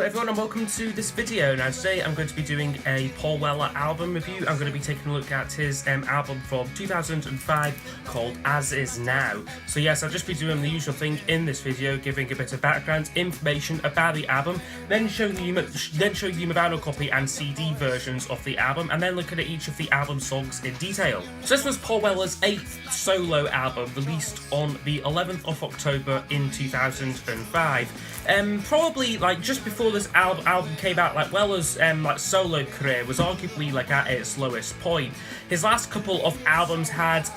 Hello everyone and welcome to this video. Now today I'm going to be doing a Paul Weller album review. I'm going to be taking a look at his album from 2005 called As Is Now. So yes, I'll just be doing the usual thing in this video, giving a bit of background information about the album, then showing you the vinyl copy and CD versions of the album, and then looking at each of the album songs in detail. So this was Paul Weller's 8th solo album, released on the 11th of October in 2005. Probably like just before this album came out, like Weller's solo career was arguably like at its lowest point. His last couple of albums had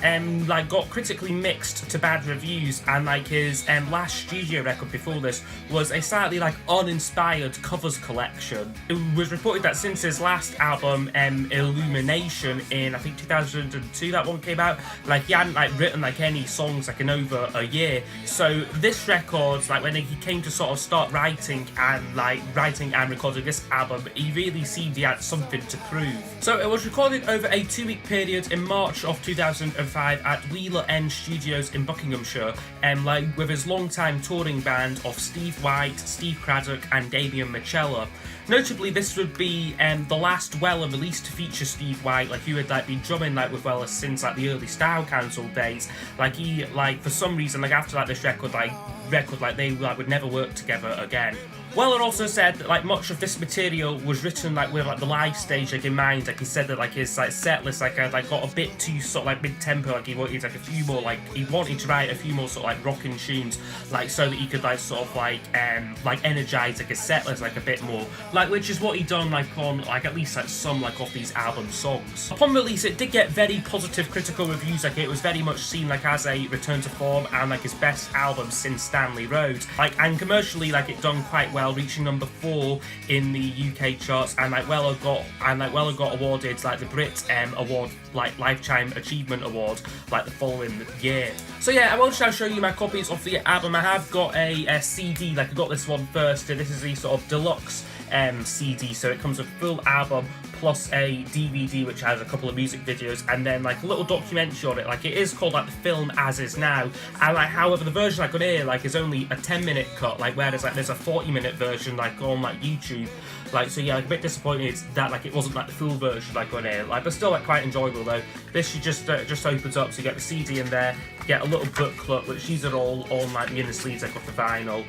got critically mixed to bad reviews, and like his last studio record before this was a slightly uninspired covers collection. It was reported that since his last album, Illumination, in I think 2002, that one came out, he hadn't written any songs in over a year. So this record, when he came to sort of start writing and recording this album, he really seemed he had something to prove. So it was recorded over a 2-week period in March of 2005 at Wheeler End Studios in Buckinghamshire, with his long-time touring band of Steve White, Steve Craddock and Damien Micella. Notably, this would be the last Weller release to feature Steve White, who had been drumming with Weller since the early Style Council days. He for some reason after this record they would never work together again. Weller also said that much of this material was written with the live stage in mind. He said that his set list got a bit too sort of mid-tempo. He wanted a few more he wanted to write a few more sort of rocking tunes so that he could energize his set list a bit more, which is what he done on at least some of these album songs. Upon release, it did get very positive critical reviews. It was very much seen as a return to form and his best album since Stanley Road. And commercially it done quite well, reaching number 4 in the UK charts, and Weller got awarded the Brit Award, Lifetime Achievement Award, the following year. So yeah, I will just show you my copies of the album. I have got a CD, I got this one first, and this is the sort of deluxe CD, so it comes with full album plus a DVD which has a couple of music videos and then a little documentary on it. It is called the film As Is Now, and however the version I got here is only a 10-minute cut, whereas there's a 40-minute version on YouTube. So yeah, a bit disappointed that it wasn't the full version on here, but still quite enjoyable though. This just opens up, so you get the CD in there, you get a little booklet, which these are all on the inner sleeves of the vinyl,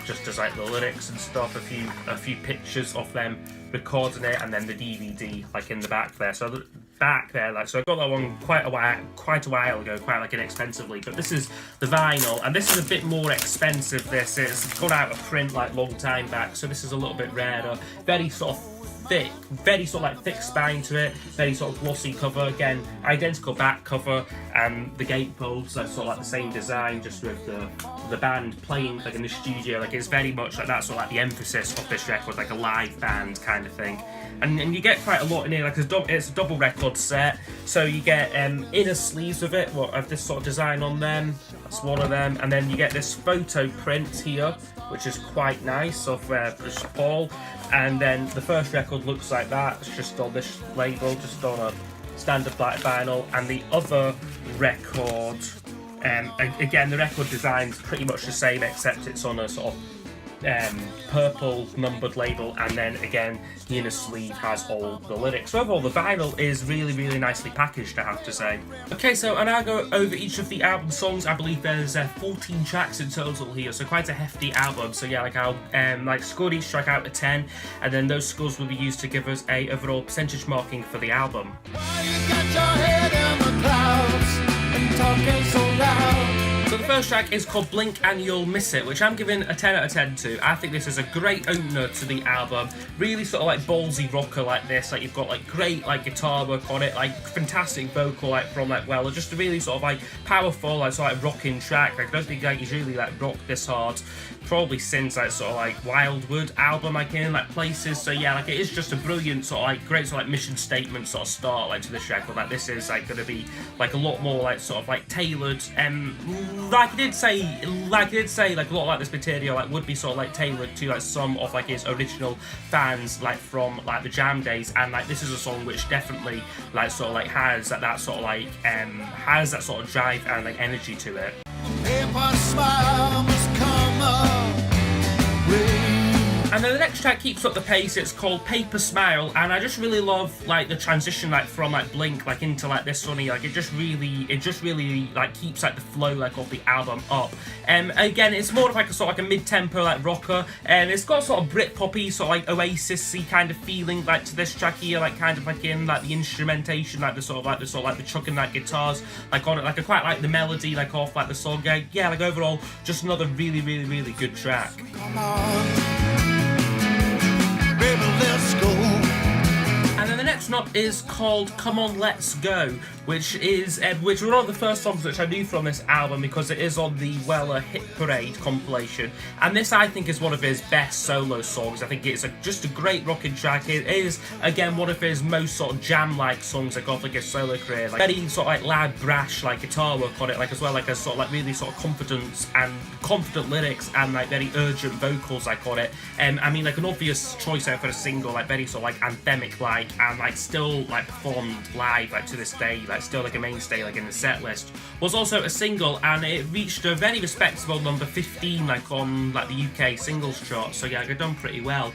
just as the lyrics and stuff, a few pictures of them recording it, and then the DVD in the back there. So the back there, so I got that one quite a while ago, quite inexpensively. But this is the vinyl, and this is a bit more expensive. This is got out of print long time back, so this is a little bit rarer. Very sort of thick, very sort of thick spine to it, very sort of glossy cover. Again, identical back cover, and the gateposts are sort of the same design, just with the band playing in the studio. It's very much that's sort of the emphasis of this record, a live band kind of thing. And you get quite a lot in here. It's a double record set, so you get inner sleeves of it, of this sort of design on them. That's one of them, and then you get this photo print here, which is quite nice, of Paul. And then the first record looks like that. It's just on this label, just on a standard black vinyl. And the other record, again, the record design's pretty much the same, except it's on a sort of purple numbered label, and then again the inner sleeve has all the lyrics. So overall the vinyl is really nicely packaged, I have to say. Okay, so I now go over each of the album songs. I believe there's 14 tracks in total here, so quite a hefty album. So yeah, I'll score each track out of 10, and then those scores will be used to give us a overall percentage marking for the album. Well, you got your head in the clouds and talking so loud. So the first track is called Blink and You'll Miss It, which I'm giving a 10 out of 10 to. I think this is a great opener to the album. Really sort of ballsy rocker this. You've got great guitar work on it, fantastic vocal from Weller. Just a really sort of powerful sort of rocking track. I don't think he's really rocked this hard probably since sort of Wildwood album in places. So yeah, it is just a brilliant sort of great sort of mission statement sort of start to this record. This is going to be a lot more sort of tailored. Like I did say, a lot of this material would be sort of tailored to some of his original fans from the Jam days, and this is a song which definitely sort of has that sort of has that sort of drive and energy to it. And then the next track keeps up the pace. It's called Paper Smile, and I just really love like the transition like from like Blink like into like this one here. Like it just really like keeps like the flow like of the album up. Again, it's more of like a sort of like a mid-tempo like rocker, and it's got sort of Britpoppy sort of like Oasis-y kind of feeling like to this track here, like kind of like in like the instrumentation, like the chucking like guitars like on it. Like I quite like the melody like off like the song. Yeah, like overall just another really good track. Come on, baby, let's go. And then the next one up is called Come On Let's Go, which is which were one of the first songs which I knew from this album because it is on the Weller Hit Parade compilation, and this I think is one of his best solo songs. I think it's just a great rocking track. It is again one of his most sort of jam-like songs like off like his solo career, like very sort of like loud brash like guitar work on it, like as well like a sort of like really sort of confident lyrics and like very urgent vocals like on it. I mean like an obvious choice there for a single, like very sort of like anthemic like, and like still like performed live like to this day, like still like a mainstay like in the set list. Was also a single, and it reached a very respectable number 15 like on like the UK singles chart. So yeah, they've done pretty well.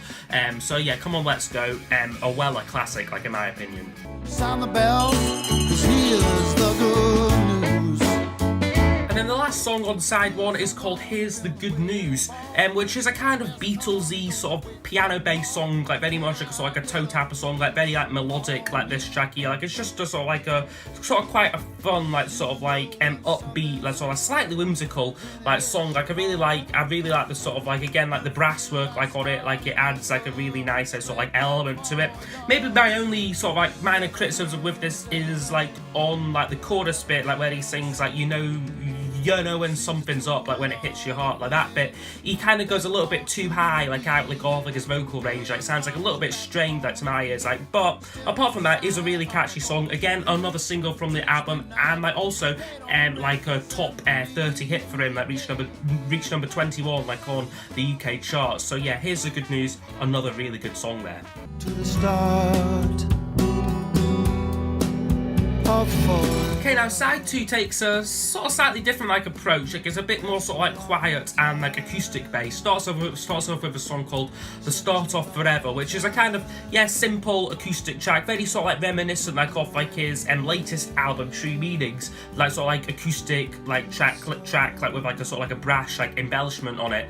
So yeah, Come On Let's Go, a Weller classic like in my opinion. Sound the bell, 'cause here's the good news. And then the last song on side one is called Here's the Good News, which is a kind of Beatlesy sort of piano-based song, like very much like a sort of like a toe tapper song, like very like melodic like this track here. Like it's just a sort of like a sort of quite a fun like sort of like upbeat like sort of slightly whimsical like song. Like I really like the sort of like again like the brass work like on it. Like it adds like a really nice sort of like element to it. Maybe my only sort of like minor criticism with this is like on like the chorus bit, like where he sings like you know when something's up, like when it hits your heart, like that bit, he kind of goes a little bit too high, like out like off like his vocal range, like sounds like a little bit strained like to my ears, like. But apart from that, it's a really catchy song. Again, another single from the album, and like also like a top 30 hit for him, like reached number 21 like on the UK charts. So yeah, Here's the Good News, another really good song there. To the start. Okay, now side 2 takes a sort of slightly different like approach. Like it's a bit more sort of like quiet and like acoustic based. Starts off with a song called The Start Off Forever, which is a kind of simple acoustic track, very sort of like reminiscent like off like his latest album True Meanings, like sort of like acoustic like track like with like a sort of like a brash like embellishment on it.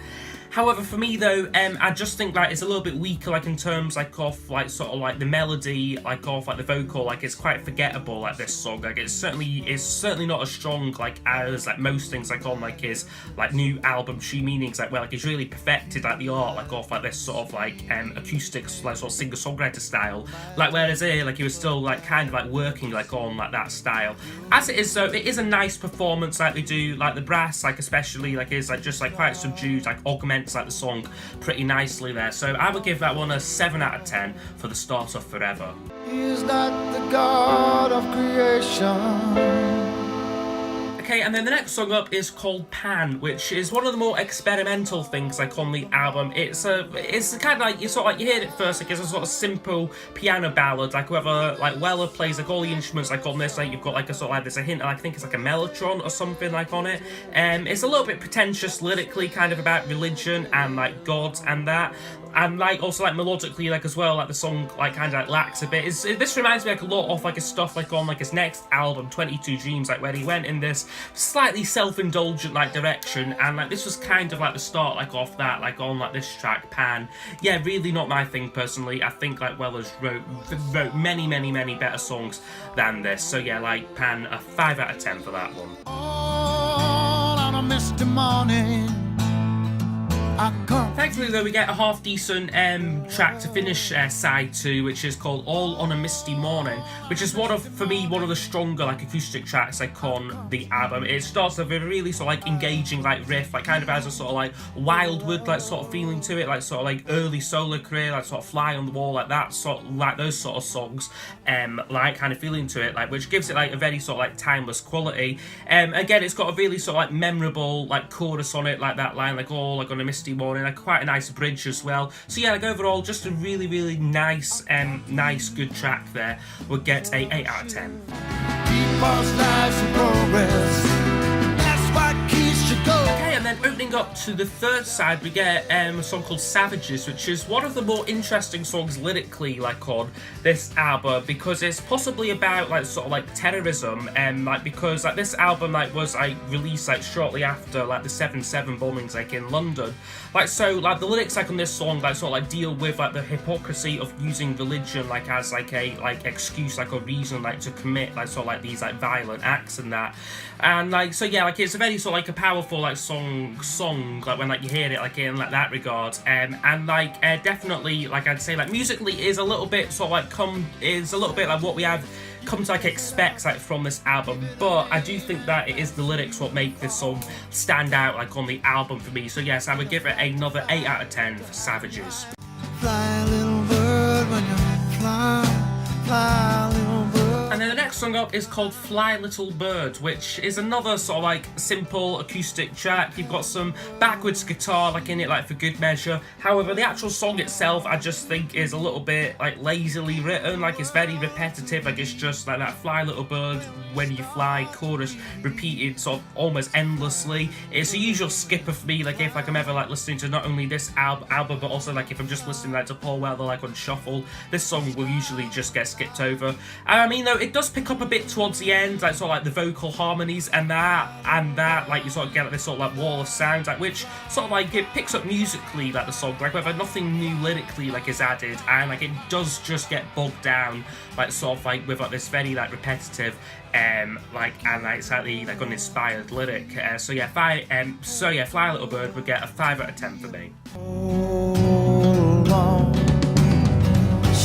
However, for me though, I just think like it's a little bit weaker like in terms like of like sort of like the melody, like of like the vocal, like it's quite forgettable like this song. Like it's certainly not as strong like as like most things like on like his like new album True Meanings, like where like he's really perfected like the art like off like this sort of like acoustic like sort of singer-songwriter style. Like whereas here like he was still like kind of like working like on like that style. As it is though, it is a nice performance like they do, like the brass like especially like is like just like quite subdued, like augment like the song pretty nicely there. So I would give that one a 7 out of 10 for The Start Off Forever. He's not the God of creation. Okay, and then the next song up is called Pan, which is one of the more experimental things like on the album. It's kind of like you hear it first, like it's a sort of simple piano ballad, like whoever like Weller plays like all the instruments like on this, like you've got like a sort of like there's a hint, I think it's like a mellotron or something like on it. It's a little bit pretentious lyrically, kind of about religion and like God and that. And like also like melodically like as well, like the song like kind of like lacks a bit. This reminds me like a lot of like his stuff like on like his next album 22 Dreams, like where he went in this slightly self-indulgent like direction, and like this was kind of like the start like off that like on like this track Pan. Yeah, really not my thing personally. I think like Weller's wrote many better songs than this. So yeah, like Pan, a 5 out of 10 for that one. All on a misty morning. Thankfully though, we get a half decent track to finish side 2, which is called All On A Misty Morning, which is for me one of the stronger like acoustic tracks like on the album. It starts with a really sort of like engaging like riff, like kind of has a sort of like Wildwood like sort of feeling to it, like sort of like early solo career, like sort of Fly on the Wall, like that sort of, like those sort of songs, like kind of feeling to it, like which gives it like a very sort of like timeless quality. Again, it's got a really sort of like memorable like chorus on it, like that line like all like on a misty morning, like quite a nice bridge as well. So yeah, like overall just a really nice good track there. Would get a 8 out of 10. Okay, and then opening opening up to the third side, we get a song called Savages, which is one of the more interesting songs lyrically, like, on this album, because it's possibly about, like, sort of, like, terrorism, like, because, like, this album, like, was, like, released, like, shortly after, like, the 7/7 bombings, like, in London. Like, so, like, the lyrics, like, on this song, like, sort of, like, deal with, like, the hypocrisy of using religion, like, as, like, a, like, excuse, like, a reason, like, to commit, like, sort of, like, these, like, violent acts and that. And, like, so, yeah, like, it's a very, sort of, like, a powerful, like, song, like, when, like, you hear it, like, in, like, that regard. And, like, definitely, like, I'd say, like, musically is a little bit, sort of, like, like, what we have come to, like, expect, like, from this album, but I do think that it is the lyrics what make this song stand out, like, on the album for me. So yes, I would give it another 8 out of 10 for Savages. Fly, little bird, when you fly, little bird. And then the next song up is called Fly Little Bird, which is another sort of like simple acoustic track. You've got some backwards guitar like in it, like for good measure. However, the actual song itself I just think is a little bit like lazily written, like it's very repetitive, like it's just like that fly little bird when you fly chorus repeated sort of almost endlessly. It's a usual skipper for me, like if like I'm ever like listening to not only this album but also like if I'm just listening like to Paul Weller like on shuffle, this song will usually just get skipped over. And I mean though it does pick up a bit towards the end, like sort of like the vocal harmonies and that like you sort of get like this sort of like wall of sound, like which sort of like it picks up musically like the song, like whether nothing new lyrically like is added, and like it does just get bogged down like sort of like with like this very like repetitive like and like slightly like uninspired lyric. So yeah, Fly Little Bird would get a 5 out of 10 for me.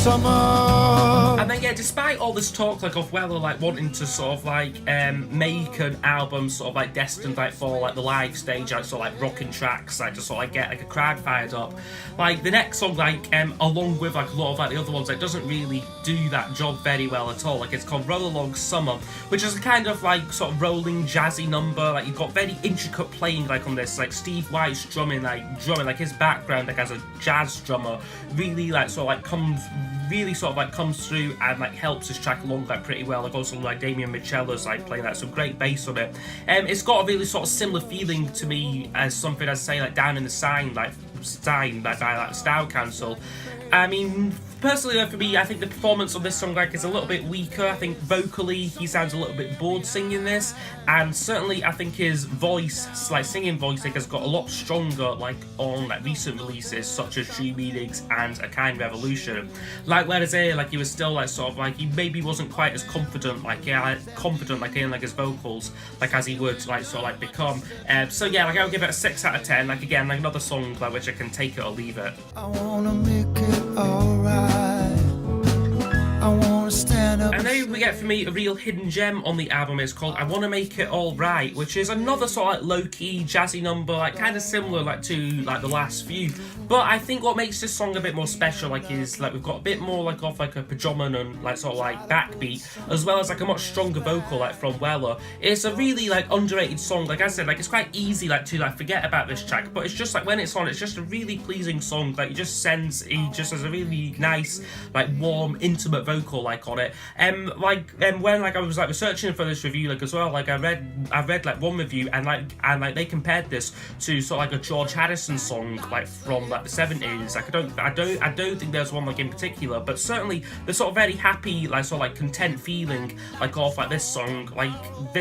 And then yeah, despite all this talk like of Weller like wanting to sort of like make an album sort of like destined like for like the live stage, like sort of like rocking tracks, like to sort of like get like a crowd fired up, like the next song like along with like a lot of like the other ones, like doesn't really do that job very well at all. Like it's called Roll Along Summer, which is a kind of like sort of rolling jazzy number. Like you've got very intricate playing like on this, like Steve White's drumming like his background like as a jazz drummer really like sort of like comes through and like helps this track along like pretty well. Like also like Damien Michela's like playing like some great bass on it. It's got a really sort of similar feeling to me as something I'd say like Down in the Sign by like Style Council. I mean, personally for me, I think the performance on this song like is a little bit weaker. I think vocally he sounds a little bit bored singing this, and certainly I think his voice, like singing voice, like has got a lot stronger like on like recent releases such as Dream Meetings and A Kind Revolution. Like whereas here like he was still like sort of like he maybe wasn't quite as confident like in like his vocals like as he would like sort of like become. So yeah, like I'll give it a 6 out of 10. Like again, like another song like which I can take it or leave it. I wanna make it alright. I wanna stand up. And then we get for me a real hidden gem on the album. It's called I Wanna Make It All Right, which is another sort of like low-key jazzy number, like kind of similar like to like the last few. But I think what makes this song a bit more special like is like we've got a bit more like of like a predominant like sort of like backbeat, as well as like a much stronger vocal like from Weller. It's a really like underrated song. Like I said, like it's quite easy like to like forget about this track, but it's just like when it's on, it's just a really pleasing song. Like he just has a really nice like warm intimate vocal like on it. When like I was like researching for this review like as well, like I read like one review and they compared this to sort of like a George Harrison song like from like the 70s. Like I don't think there's one like in particular, but certainly the sort of very happy like sort of like content feeling like off like this song like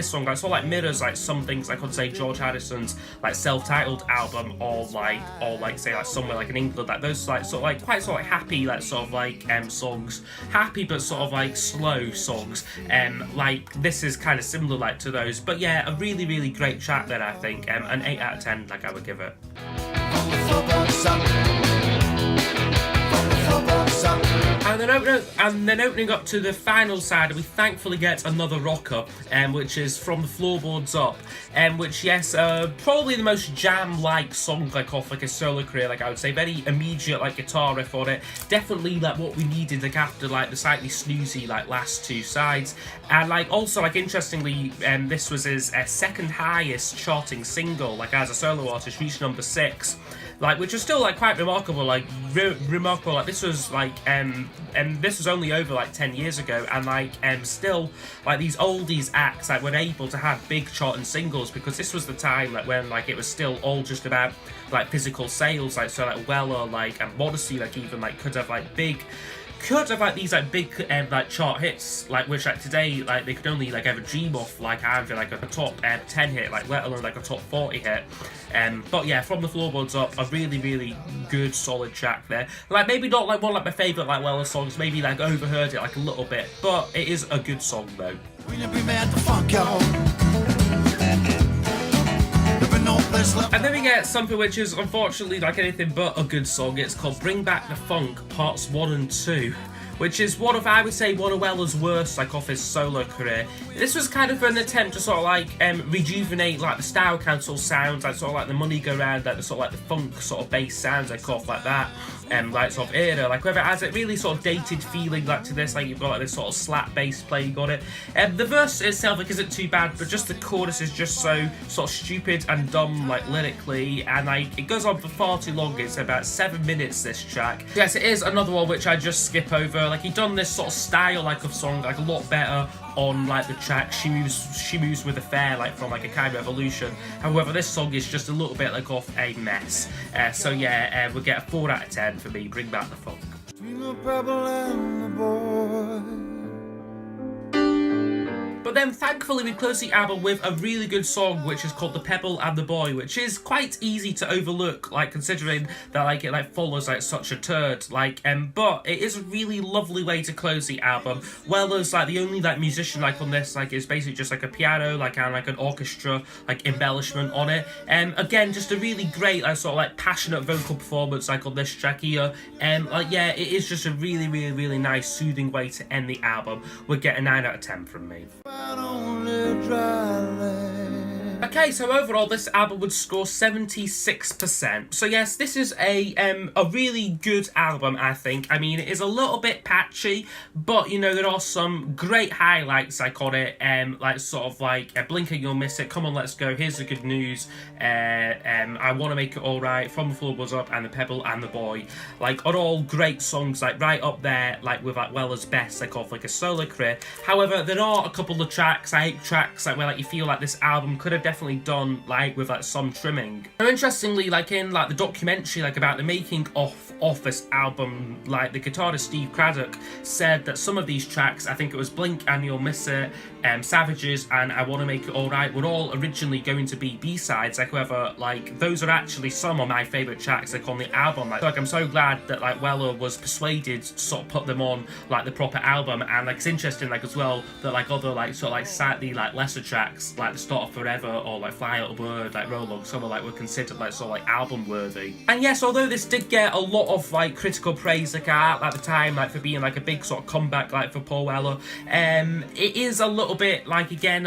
sort of like mirrors like some things like I'd say George Harrison's like self-titled album or like say like Somewhere Like in England, like those like sort of like quite sort of like happy like sort of like songs, happy but sort of like slow songs. Like this is kind of similar like to those, but yeah, a really great track there. I think an 8 out of 10 like I would give it. And then opening up to the final side, we thankfully get another rocker, which is From the Floorboards Up, which yes, probably the most jam-like song like off like a solo career. Like I would say, very immediate like guitar riff on it. Definitely like what we needed like after like the slightly snoozy like last two sides. And like also like interestingly, this was his second highest charting single like as a solo artist, reached number 6. like which was still like quite remarkable, like remarkable. Like this was like and this was only over like 10 years ago, and like still like these oldies acts like were able to have big charting singles, because this was the time like when like it was still all just about like physical sales, like so like Weller like and Modesty like even like could have like these like big like chart hits, like which like today like they could only like ever dream of, like either like a top 10 hit, like let alone like a top 40 hit. But yeah, From the Floorboards Up, a really good solid track there. Like maybe not like one like my favourite like Weller songs, maybe like overheard it like a little bit, but it is a good song though. And then we get something which is unfortunately like anything but a good song. It's called Bring Back the Funk Parts 1 and 2, which is one of, I would say, one of Weller's worst like off his solo career. This was kind of an attempt to sort of like rejuvenate like the Style Council sounds, like sort of like the Money Go Round, like the sort of like the funk sort of bass sounds like off like that. Like sort of era, like whether it has a really sort of dated feeling like to this, like you've got like this sort of slap bass playing on it. The verse itself like isn't too bad, but just the chorus is just so sort of stupid and dumb like lyrically, and like it goes on for far too long. It's about 7 minutes this track. Yes, it is another one which I just skip over. Like he done this sort of style like of song like a lot better on like the track She Moves with Affair, like from like a Kind Revolution. However, this song is just a little bit like off a mess. So yeah, we'll get a 4 out of 10 for me. Bring Back the Funk. Pebble and the boy. But then thankfully we close the album with a really good song which is called The Pebble and the Boy, which is quite easy to overlook, like considering that like it like follows like such a turd, like but it is a really lovely way to close the album. Weller's like the only like musician like on this like is basically just like a piano like and like an orchestra like embellishment on it. Again, just a really great like sort of like passionate vocal performance like on this track here. Like yeah, it is just a really nice soothing way to end the album. We'll get a 9 out of 10 from me. Okay, so overall this album would score 76%. So yes, this is a really good album, I think. I mean, it is a little bit patchy, but you know, there are some great highlights like on it, like sort of like Blinking You'll Miss It, Come On Let's Go, Here's the Good News, I Want to Make It Alright, From the Floorboards Up, and The Pebble and the Boy. Like are all great songs, like right up there, like with like Weller's best like off like a solo career. However, there are a couple of tracks, I hate tracks like where like you feel like this album could have definitely done like with like some trimming. So interestingly, like in like the documentary like about the making of this album, like the guitarist Steve Craddock said that some of these tracks, I think it was Blink and You'll Miss It, Savages and I Want to Make It Alright, were all originally going to be B-sides. Like however, like those are actually some of my favourite tracks like on the album. Like I'm so glad that like Weller was persuaded to sort of put them on like the proper album. And like it's interesting like as well that like other like sort of like slightly like lesser tracks like The Start of Forever or like Fly Little Bird, like Roll On, some of like were considered like sort of like album worthy. And yes, although this did get a lot of like critical praise like at the time, like for being like a big sort of comeback like for Paul Weller, it is a little bit like again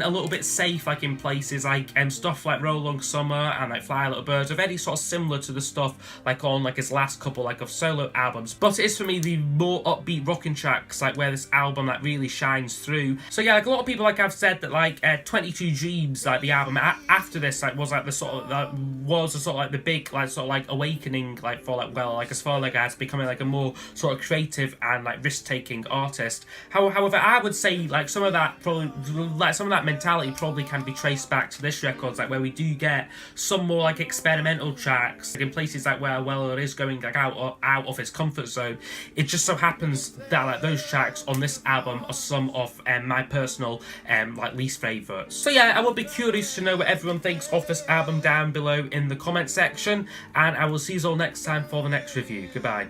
a little bit safe like in places, like stuff like Roll Long Summer and like Fly Little Birds are very sort of similar to the stuff like on like his last couple like of solo albums, but it is for me the more upbeat rocking tracks like where this album like really shines through. So yeah, like a lot of people like have said that like 22 Dreams, like the album after this like was like the sort of was a sort of like the big like sort of like awakening like for like Well, like as far like as becoming like a more sort of creative and like risk-taking artist. However, I would say like some of that probably like some of that mentality probably can be traced back to this record, like where we do get some more like experimental tracks like in places like where Weller is going like out of his comfort zone. It just so happens that like those tracks on this album are some of my personal like least favourites. So yeah, I would be curious to know what everyone thinks of this album down below in the comment section, and I will see you all next time for the next review. Goodbye.